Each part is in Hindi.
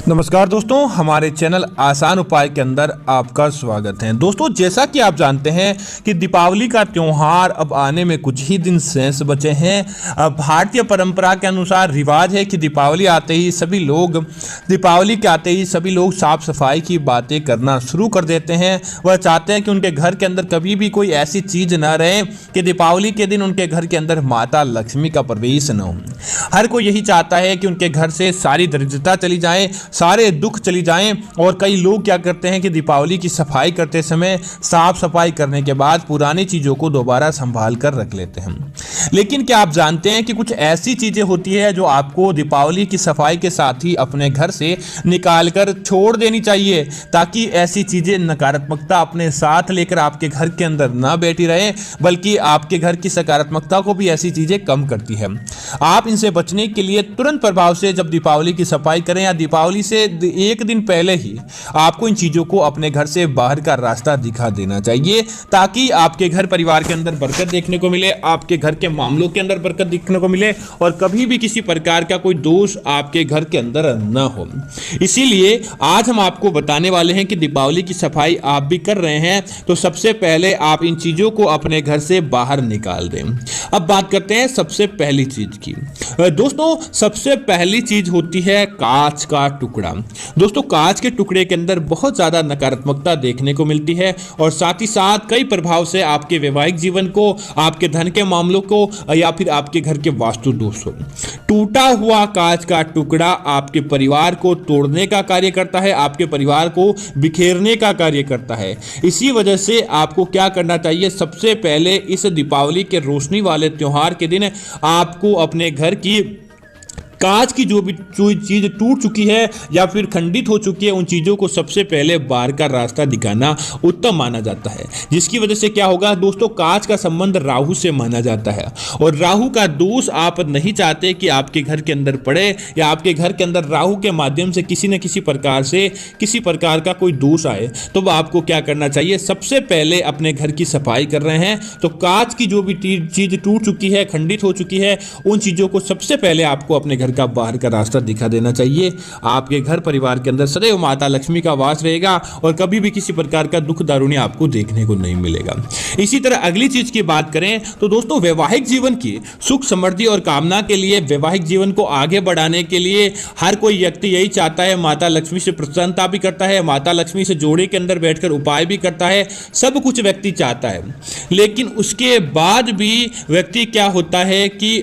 नमस्कार दोस्तों, हमारे चैनल आसान उपाय के अंदर आपका स्वागत है। दोस्तों, जैसा कि आप जानते हैं कि दीपावली का त्यौहार अब आने में कुछ ही दिन शेष बचे हैं। भारतीय परंपरा के अनुसार रिवाज है कि दीपावली के आते ही सभी लोग साफ सफाई की बातें करना शुरू कर देते हैं। वह चाहते हैं कि उनके घर के अंदर कभी भी कोई ऐसी चीज न रहे कि दीपावली के दिन उनके घर के अंदर माता लक्ष्मी का प्रवेश न हो। हर कोई यही चाहता है कि उनके घर से सारी दरिद्रता चली जाए, सारे दुख चली जाएं। और कई लोग क्या करते हैं कि दीपावली की सफाई करते समय साफ सफाई करने के बाद पुरानी चीजों को दोबारा संभाल कर रख लेते हैं। लेकिन क्या आप जानते हैं कि कुछ ऐसी चीजें होती है जो आपको दीपावली की सफाई के साथ ही अपने घर से निकाल कर छोड़ देनी चाहिए, ताकि ऐसी चीजें नकारात्मकता अपने साथ लेकर आपके घर के अंदर ना बैठी रहे, बल्कि आपके घर की सकारात्मकता को भी ऐसी चीजें कम करती है। आप इनसे बचने के लिए तुरंत प्रभाव से जब दीपावली की सफाई करें या दीपावली से एक दिन पहले ही आपको इन चीजों को अपने घर से बाहर का रास्ता दिखा देना चाहिए, ताकि आपके घर परिवार के अंदर बरकत देखने को मिले, आपके घर के मामलों के अंदर बरकत देखने को मिले और कभी भी किसी प्रकार का कोई दोष आपके घर के अंदर न हो। इसीलिए आज हम आपको बताने वाले हैं कि दीपावली की सफाई आप भी कर रहे हैं तो सबसे पहले आप इन चीजों को अपने घर से बाहर निकाल दें। अब बात करते हैं सबसे पहली चीज की। दोस्तों, सबसे पहली चीज होती है कांच का टुकड़ा। दोस्तों, कांच के टुकड़े के अंदर बहुत ज्यादा नकारात्मकता देखने को मिलती है और साथ ही साथ कई प्रभाव से आपके वैवाहिक जीवन को, आपके धन के मामलों को या फिर आपके घर के वास्तु दोष हो। टूटा हुआ कांच का टुकड़ा आपके परिवार को तोड़ने का कार्य करता है, आपके परिवार को बिखेरने का कार्य करता है। इसी वजह से आपको क्या करना चाहिए, सबसे पहले इस दीपावली के रोशनी वाले त्योहार के दिन आपको अपने घर की कांच की जो भी चीज टूट चुकी है या फिर खंडित हो चुकी है, उन चीजों को सबसे पहले बाहर का रास्ता दिखाना उत्तम माना जाता है। जिसकी वजह से क्या होगा दोस्तों, कांच का संबंध राहु से माना जाता है और राहु का दोष आप नहीं चाहते कि आपके घर के अंदर पड़े या आपके घर के अंदर राहु के माध्यम से किसी न किसी प्रकार का कोई दोष आए। तो आपको क्या करना चाहिए, सबसे पहले अपने घर की सफाई कर रहे हैं तो कांच की जो भी चीज टूट चुकी है, खंडित हो चुकी है, उन चीजों को सबसे पहले आपको अपने का बाहर का रास्ता दिखा देना चाहिए। आपके घर परिवार के अंदर सदैव माता लक्ष्मी का वास रहेगा और कभी भी किसी प्रकार का दुख दारुण्य आपको देखने को नहीं मिलेगा। इसी तरह अगली चीज की बात करें तो दोस्तों, वैवाहिक जीवन की सुख समृद्धि और कामना के लिए, वैवाहिक जीवन को आगे बढ़ाने के लिए हर कोई व्यक्ति यही चाहता है, माता लक्ष्मी से प्रसन्नता भी करता है, माता लक्ष्मी से जोड़े के अंदर बैठकर उपाय भी करता है, सब कुछ व्यक्ति चाहता है। लेकिन उसके बाद भी व्यक्ति क्या होता है कि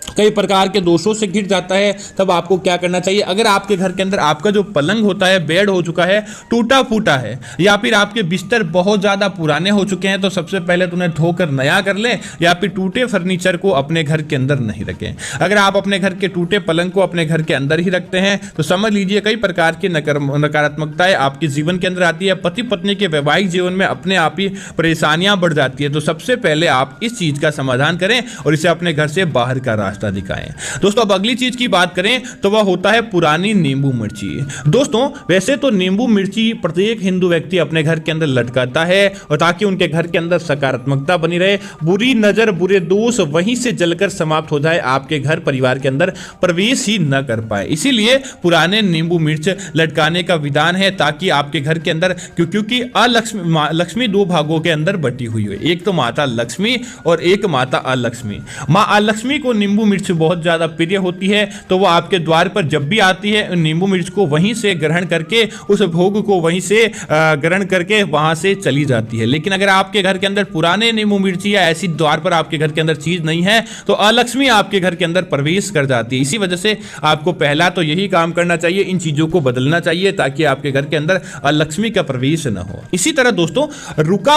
कई प्रकार के दोषों से घिर जाता है। तब आपको क्या करना चाहिए, अगर आपके घर के अंदर आपका जो पलंग होता है, बेड हो चुका है, टूटा फूटा है या फिर आपके बिस्तर बहुत ज्यादा पुराने हो चुके हैं, तो सबसे पहले तो उन्हें धोकर नया कर लें या फिर टूटे फर्नीचर को अपने घर के अंदर नहीं रखें। अगर आप अपने घर के टूटे पलंग को अपने घर के अंदर ही रखते हैं तो समझ लीजिए कई प्रकार की नकारात्मकताएं आपके जीवन के अंदर आती है। पति पत्नी के वैवाहिक जीवन में अपने आप ही परेशानियां बढ़ जाती है। तो सबसे पहले आप इस चीज का समाधान करें और इसे अपने घर से बाहर का रास्ता दिखाएं। दोस्तों, अब अगली चीज की बात करें तो वह होता है पुरानी नींबू मिर्ची। दोस्तों, वैसे तो नींबू मिर्ची प्रत्येक हिंदू व्यक्ति अपने घर के अंदर लटकाता है और ताकि उनके घर के अंदर सकारात्मकता बनी रहे, बुरी नजर, बुरे दोष वहीं से जलकर समाप्त हो जाए, आपके घर परिवार के अंदर प्रवेश ही न कर पाए। इसीलिए पुराने नींबू मिर्च लटकाने का विधान है, ताकि आपके घर के अंदर, क्योंकि लक्ष्मी दो भागों के अंदर बटी हुई है, एक तो माता लक्ष्मी और एक माता अलक्ष्मी। माँ अलक्ष्मी को नींबू मिर्च बहुत ज्यादा प्रिय होती है, तो वो आपके द्वार पर जब भी आती है नींबू मिर्च को वहीं से ग्रहण करके, उस भोग को वहीं से ग्रहण करके वहां से चली जाती है। लेकिन अगर आपके घर के अंदर पुराने नींबू मिर्ची या ऐसी द्वार पर आपके घर के अंदर चीज नहीं है तो अलक्ष्मी आपके घर के अंदर प्रवेश कर जाती है। इसी वजह से आपको पहला तो यही काम करना चाहिए, इन चीजों को बदलना चाहिए ताकि आपके घर के अंदर अलक्ष्मी का प्रवेश न हो। इसी तरह दोस्तों, रुका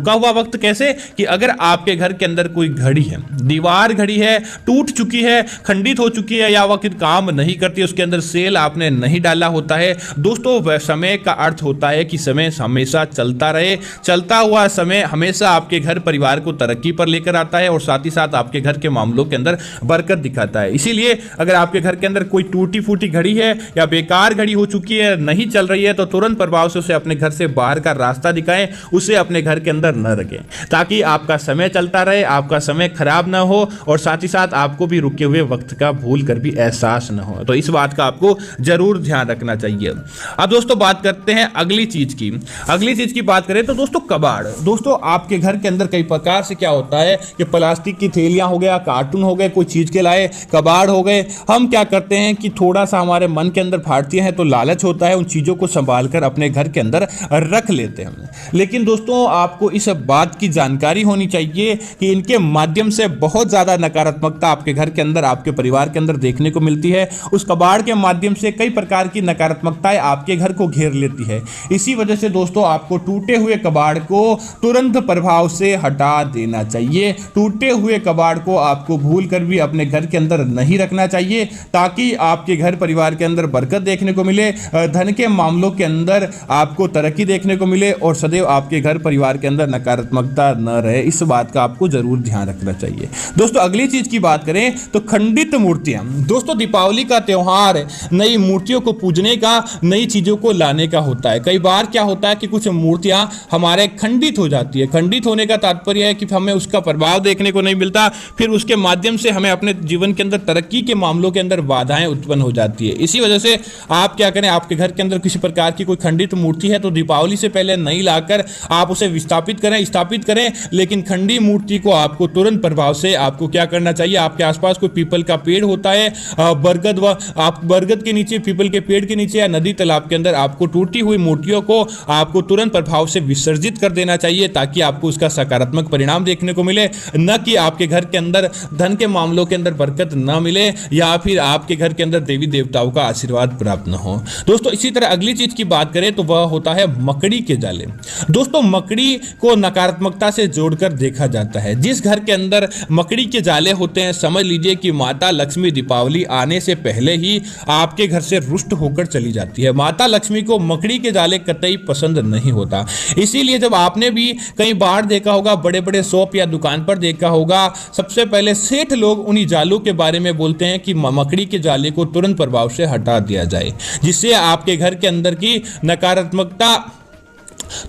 हुआ वक्त कैसे, कि अगर आपके घर के अंदर कोई घड़ी है, दीवार घड़ी है, टूट चुकी है, खंडित हो चुकी है या वह काम नहीं करती, उसके अंदर सेल आपने नहीं डाला होता है। दोस्तों, समय का अर्थ होता है कि समय हमेशा चलता रहे। चलता हुआ समय हमेशा आपके घर परिवार को तरक्की पर लेकर आता है और साथ ही साथ आपके घर के मामलों के अंदर बरकत दिखाता है। इसीलिए अगर आपके घर के अंदर कोई टूटी फूटी घड़ी है या बेकार घड़ी हो चुकी है, नहीं चल रही है, तो तुरंत प्रभाव से उसे अपने घर से बाहर का रास्ता दिखाएं, उसे अपने घर के अंदर न रखें, ताकि आपका समय चलता रहे, आपका समय खराब ना हो और साथ ही साथ साथ आपको भी रुके हुए वक्त का भूल कर भी एहसास न हो। तो इस बात का आपको जरूर ध्यान रखना चाहिए। अब दोस्तों बात करते हैं अगली चीज की बात करें तो दोस्तों कबाड़। दोस्तों आपके घर के अंदर कई प्रकार से क्या होता है कि प्लास्टिक की थैलियां हो गया, कार्टून हो गए, कोई चीज के लाए कबाड़ हो गए, हम क्या करते हैं कि थोड़ा सा हमारे मन के अंदर फाड़ती हैं तो लालच होता है, उन चीजों को संभाल कर अपने घर के अंदर रख लेते हैं। लेकिन दोस्तों आपको इस बात की जानकारी होनी चाहिए कि इनके माध्यम से बहुत ज्यादा नकारात्मकता आपके घर के अंदर, आपके परिवार के अंदर देखने को मिलती है। उस कबाड़ के माध्यम से कई प्रकार की नकारात्मकताएं आपके घर को घेर लेती है। इसी वजह से दोस्तों आपको टूटे हुए कबाड़ को तुरंत प्रभाव से हटा देना चाहिए। टूटे हुए कबाड़ को आपको भूल कर भी अपने घर के अंदर नहीं रखना चाहिए, ताकि आपके घर परिवार के अंदर बरकत देखने को मिले, धन के मामलों के अंदर आपको तरक्की देखने को मिले और सदैव आपके घर परिवार के अंदर नकारात्मकता न रहे। इस बात का आपको जरूर ध्यान रखना चाहिए। दोस्तों अगली चीज की बात करें तो खंडित मूर्तियां। दोस्तों दीपावली का त्योहार नई मूर्तियों को पूजने का, नई चीजों को लाने का होता है। कई बार क्या होता है कि कुछ मूर्तियां हमारे खंडित हो जाती है। खंडित होने का तात्पर्य है कि हमें उसका प्रभाव देखने को नहीं मिलता, फिर उसके माध्यम से हमें अपने जीवन के अंदर तरक्की के मामलों के अंदर बाधाएं उत्पन्न हो जाती है। इसी वजह से आप क्या करें, आपके घर के अंदर किसी प्रकार की कोई खंडित मूर्ति है तो दीपावली से पहले नहीं लाकर आप उसे स्थापित करें, लेकिन खंडी मूर्ति को आपको तुरंत प्रभाव से आपको क्या करना चाहिए, आपके आसपास कोई पीपल का पेड़ होता है, बरगद के नीचे, पीपल के पेड़ के नीचे या नदी तालाब के अंदर आपको टूटी हुई मूर्तियों को आपको तुरंत प्रभाव से विसर्जित कर देना चाहिए, ताकि आपको उसका सकारात्मक परिणाम देखने को मिले, न कि आपके घर के अंदर धन के मामलों के अंदर बरकत न मिले या फिर आपके घर के अंदर देवी देवताओं का आशीर्वाद प्राप्त न हो। दोस्तों इसी तरह अगली चीज की बात करें तो वह होता है मकड़ी के जाले। दोस्तों मकड़ी को नकारात्मकता से जोड़कर देखा जाता है। जिस घर के अंदर मकड़ी के जाले होते हैं, समझ लीजिए कि माता लक्ष्मी दीपावली आने से पहले ही आपके घर से रुष्ट होकर चली जाती है। माता लक्ष्मी को मकड़ी के जाले कतई पसंद नहीं होता। इसीलिए जब आपने भी कई बार देखा होगा, बड़े बड़े शॉप या दुकान पर देखा होगा, सबसे पहले सेठ लोग उन्हीं जालों के बारे में बोलते हैं कि मकड़ी के जाले को तुरंत प्रभाव से हटा दिया जाए, जिससे आपके घर के अंदर की नकारात्मकता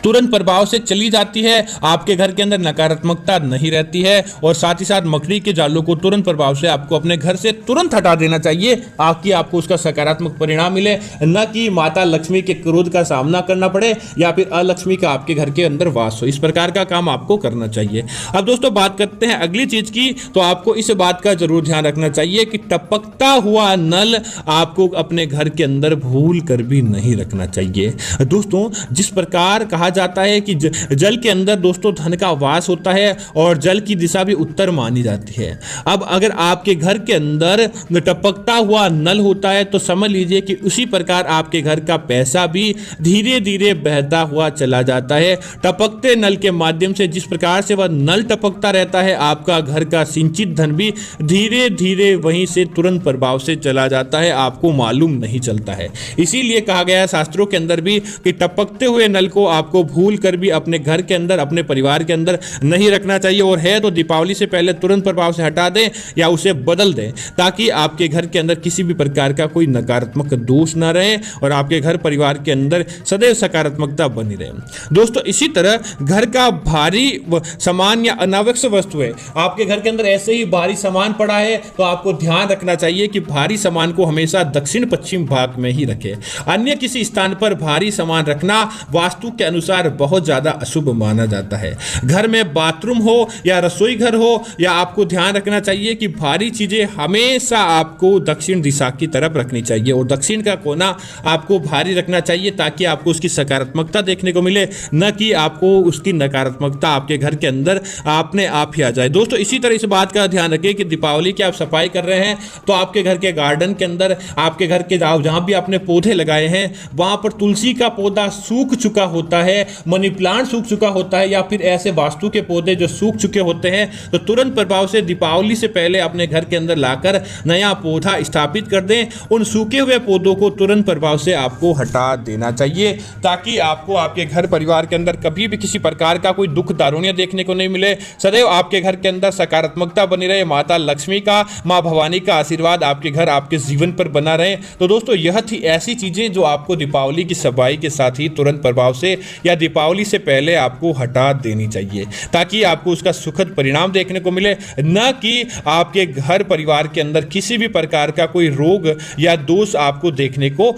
तुरंत प्रभाव से चली जाती है, आपके घर के अंदर नकारात्मकता नहीं रहती है। और साथ ही साथ मकड़ी के जालों को तुरंत प्रभाव से आपको अपने घर से तुरंत हटा देना चाहिए, ताकि आपको उसका सकारात्मक परिणाम मिले, न कि माता लक्ष्मी के क्रोध का सामना करना पड़े या फिर अलक्ष्मी का आपके घर के अंदर वास हो। इस प्रकार का काम आपको करना चाहिए। अब दोस्तों बात करते हैं अगली चीज की, तो आपको इस बात का जरूर ध्यान रखना चाहिए कि टपकता हुआ नल आपको अपने घर के अंदर भूल कर भी नहीं रखना चाहिए। दोस्तों जिस प्रकार कहा जाता है कि जल के अंदर दोस्तों धन का वास होता है और जल की दिशा भी उत्तर मानी जाती है। अब अगर आपके घर के अंदर टपकता हुआ नल होता है तो समझ लीजिए कि उसी प्रकार आपके घर का पैसा भी धीरे धीरे बहता हुआ चला जाता है। टपकते नल के माध्यम से जिस प्रकार से वह नल टपकता रहता है, आपका घर का सिंचित धन भी धीरे धीरे वहीं से तुरंत प्रभाव से चला जाता है, आपको मालूम नहीं चलता है। इसीलिए कहा गया है शास्त्रों के अंदर भी कि टपकते हुए नल को आपको भूल कर भी अपने घर के अंदर, अपने परिवार के अंदर नहीं रखना चाहिए, और है तो दीपावली से पहले तुरंत प्रभाव से हटा दें या उसे बदल दें, ताकि आपके घर के अंदर किसी भी प्रकार का कोई नकारात्मक दोष ना रहे और आपके घर परिवार के अंदर सदैव सकारात्मकता बनी रहे। दोस्तों इसी तरह घर का भारी सामान या अनावश्यक वस्तुएं, आपके घर के अंदर ऐसे ही भारी सामान पड़ा है तो आपको ध्यान रखना चाहिए कि भारी सामान को हमेशा दक्षिण पश्चिम भाग में ही रखें। अन्य किसी स्थान पर भारी सामान रखना वास्तु के अनुसार बहुत ज्यादा अशुभ माना जाता है। घर में बाथरूम हो या रसोई घर हो, या आपको ध्यान रखना चाहिए कि भारी चीजें हमेशा आपको दक्षिण दिशा की तरफ रखनी चाहिए और दक्षिण का कोना आपको भारी रखना चाहिए, ताकि आपको उसकी सकारात्मकता देखने को मिले, न कि आपको उसकी नकारात्मकता आपके घर के अंदर आपने आप ही आ जाए। दोस्तों इसी तरह इस बात का ध्यान रखें कि दीपावली की आप सफाई कर रहे हैं तो आपके घर के गार्डन के अंदर, आपके घर के जहां भी आपने पौधे लगाए हैं वहां पर तुलसी का पौधा सूख चुका होता है, मनी प्लांट सूख चुका होता है, या फिर ऐसे वास्तु के पौधे जो सूख चुके होते हैं, तो तुरंत प्रभाव से दीपावली से पहले अपने घर के अंदर लाकर नया पौधा स्थापित कर दें। उन सूखे हुए पौधों को तुरंत प्रभाव से आपको हटा देना चाहिए, ताकि आपको आपके घर परिवार के अंदर कभी भी किसी प्रकार का कोई दुख दारुण्य देखने को नहीं मिले। सदैव आपके घर के अंदर सकारात्मकता बनी रहे, माता लक्ष्मी का, माँ भवानी का आशीर्वाद आपके घर, आपके जीवन पर बना रहे। तो दोस्तों यह थी ऐसी चीजें जो आपको दीपावली की सफाई के साथ ही तुरंत प्रभाव से या दीपावली से पहले आपको हटा देनी चाहिए, ताकि आपको उसका सुखद परिणाम देखने को मिले, न कि आपके घर परिवार के अंदर किसी भी प्रकार का कोई रोग या दोष आपको देखने को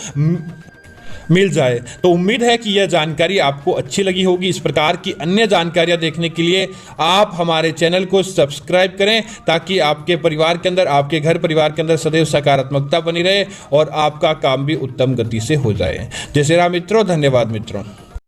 मिल जाए। तो उम्मीद है कि यह जानकारी आपको अच्छी लगी होगी। इस प्रकार की अन्य जानकारियां देखने के लिए आप हमारे चैनल को सब्सक्राइब करें, ताकि आपके परिवार के अंदर, आपके घर परिवार के अंदर सदैव सकारात्मकता बनी रहे और आपका काम भी उत्तम गति से हो जाए। जय श्री राम मित्रों, धन्यवाद मित्रों।